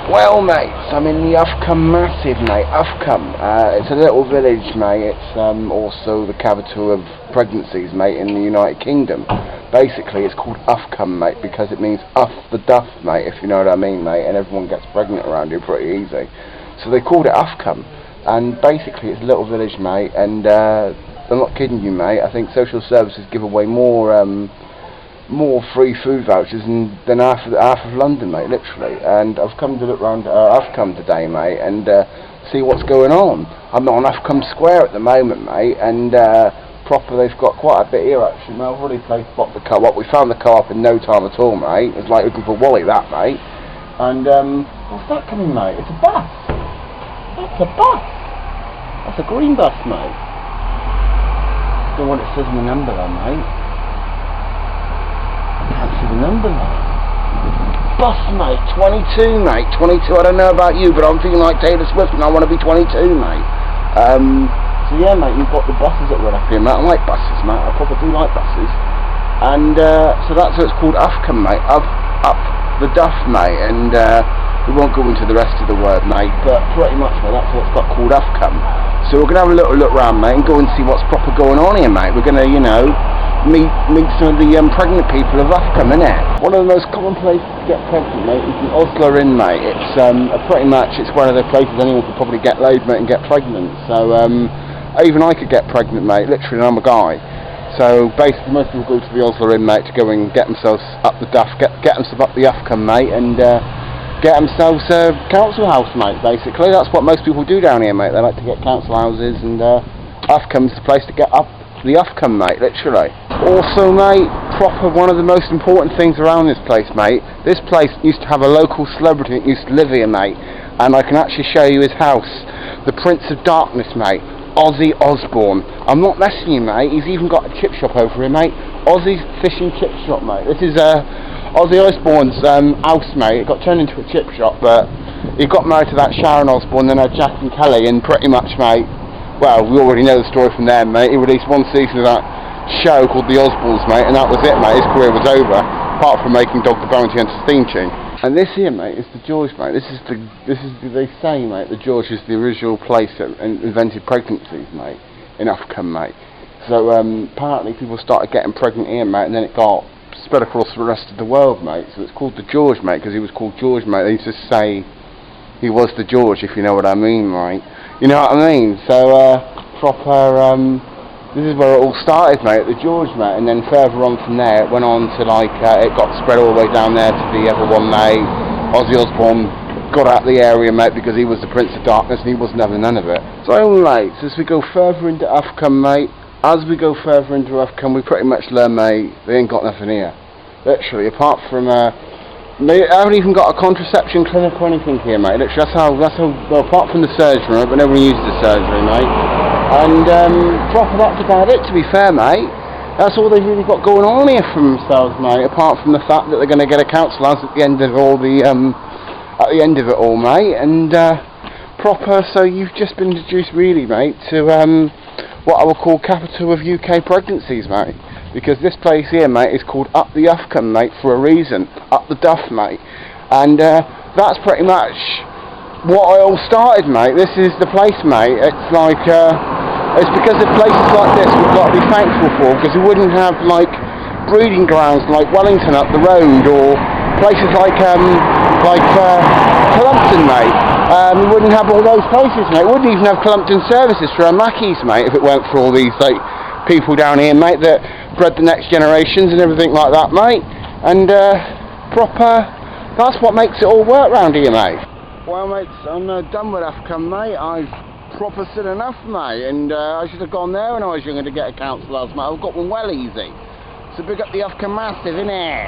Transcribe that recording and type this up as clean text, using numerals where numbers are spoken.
Well, mates, I'm in the Uffculme Massive, mate. Uffculme. It's a little village, mate. It's also the capital of Pregencies, mate, in the United Kingdom. Basically, it's called Uffculme, mate, because it means Uff the Duff, mate, if you know what I mean, mate. And everyone gets pregnant around here pretty easy. So they called it Uffculme. And basically, it's a little village, mate. And I'm not kidding you, mate. I think social services give away more free food vouchers than half of London, mate, literally. And I've come to look around Uffculme today, mate, and see what's going on. I'm on Uffculme Square at the moment, mate, and proper, they've got quite a bit here, actually. I've already spotted the co-op. We found the co-op in no time at all, mate. It's like looking for Wally, that, mate. And what's that coming, mate? It's a bus. That's a bus. That's a green bus, mate. Don't know what it says in the number, though, mate. Can't see the number, mate. Bus, mate, 22, mate, 22. I don't know about you, but I'm feeling like Taylor Swift and I want to be 22, mate. So yeah, mate, you've got the buses that run up here, mate. I like buses, mate. I probably do like buses. And so that's what it's called, Uffculme, mate. Up the Duff, mate. And we won't go into the rest of the word, mate, but pretty much, mate, that's what it's got called, Uffculme. So we're going to have a little look round, mate, and go and see what's proper going on here, mate. We're going to, you know, meet some of the pregnant people of Uffculme, innit? One of the most common places to get pregnant, mate, is the Osler Inn, mate. It's pretty much, it's one of the places anyone could probably get laid, mate, and get pregnant. So even I could get pregnant, mate, literally, and I'm a guy. So basically most people go to the Osler Inn, mate, to go and get themselves up the Duff, get themselves up the Uffculme, mate, and get themselves a council house, mate, basically. That's what most people do down here, mate. They like to get council houses, and Uffculme's the place to get up the Uffculme, mate, literally. Also, mate, proper one of the most important things around this place, mate. This place used to have a local celebrity that used to live here, mate, and I can actually show you his house. The Prince of Darkness, mate. Ozzy Osbourne. I'm not messing you, mate. He's even got a chip shop over here, mate. Ozzy's Fish and Chip Shop, mate. This is Ozzy Osbourne's house, mate. It got turned into a chip shop, but he got married to that Sharon Osbourne, then had Jack and Kelly, and pretty much, mate, well, we already know the story from there, mate. He released one season of that show called The Osbournes, mate, and that was it, mate. His career was over, apart from making Dog the Bounty Hunter's theme tune. And this here, mate, is the George, mate. This is they say, mate, the George is the original place that invented pregnancies, mate, in Uffculme, mate. So apparently people started getting pregnant here, mate, and then it got spread across the rest of the world, mate. So it's called the George, mate, because he was called George, mate. They used to say he was the George, if you know what I mean, mate. You know what I mean? So proper. This is where it all started, mate, the George, mate, and then further on from there, it went on to, like, it got spread all the way down there to the other one, mate. Ozzy Osbourne got out of the area, mate, because he was the Prince of Darkness and he wasn't having none of it. So, mate, as we go further into Uffculme, mate, we pretty much learn, mate, they ain't got nothing here. Literally, apart from, they haven't even got a contraception clinic or anything here, mate. Literally, that's how, well, apart from the surgery, mate, but nobody uses the surgery, mate. And proper, that's about it, to be fair, mate. That's all they've really got going on here for themselves, mate, apart from the fact that they're going to get a council house at the end of all mate. And proper, so you've just been introduced, really, mate, to what I would call capital of UK pregnancies, mate. Because this place here, mate, is called Up the Uffculme, mate, for a reason. Up the Duff, mate. And that's pretty much what I all started, mate. This is the place, mate. It's like, it's because of places like this we've got to be thankful for, because we wouldn't have, like, breeding grounds like Wellington up the road, or places like Clumpton, mate. We wouldn't have all those places, mate. We wouldn't even have Clumpton services for our Mackies, mate, if it weren't for all these, like, people down here, mate, that bred the next generations and everything like that, mate. And proper, that's what makes it all work round here, mate. Well, mate, I'm done with Uffculme, mate. I've proper said enough, mate, and I should have gone there when I was younger to get a council house, mate. I've got one well easy. So big up the Uffculme Massive, innit?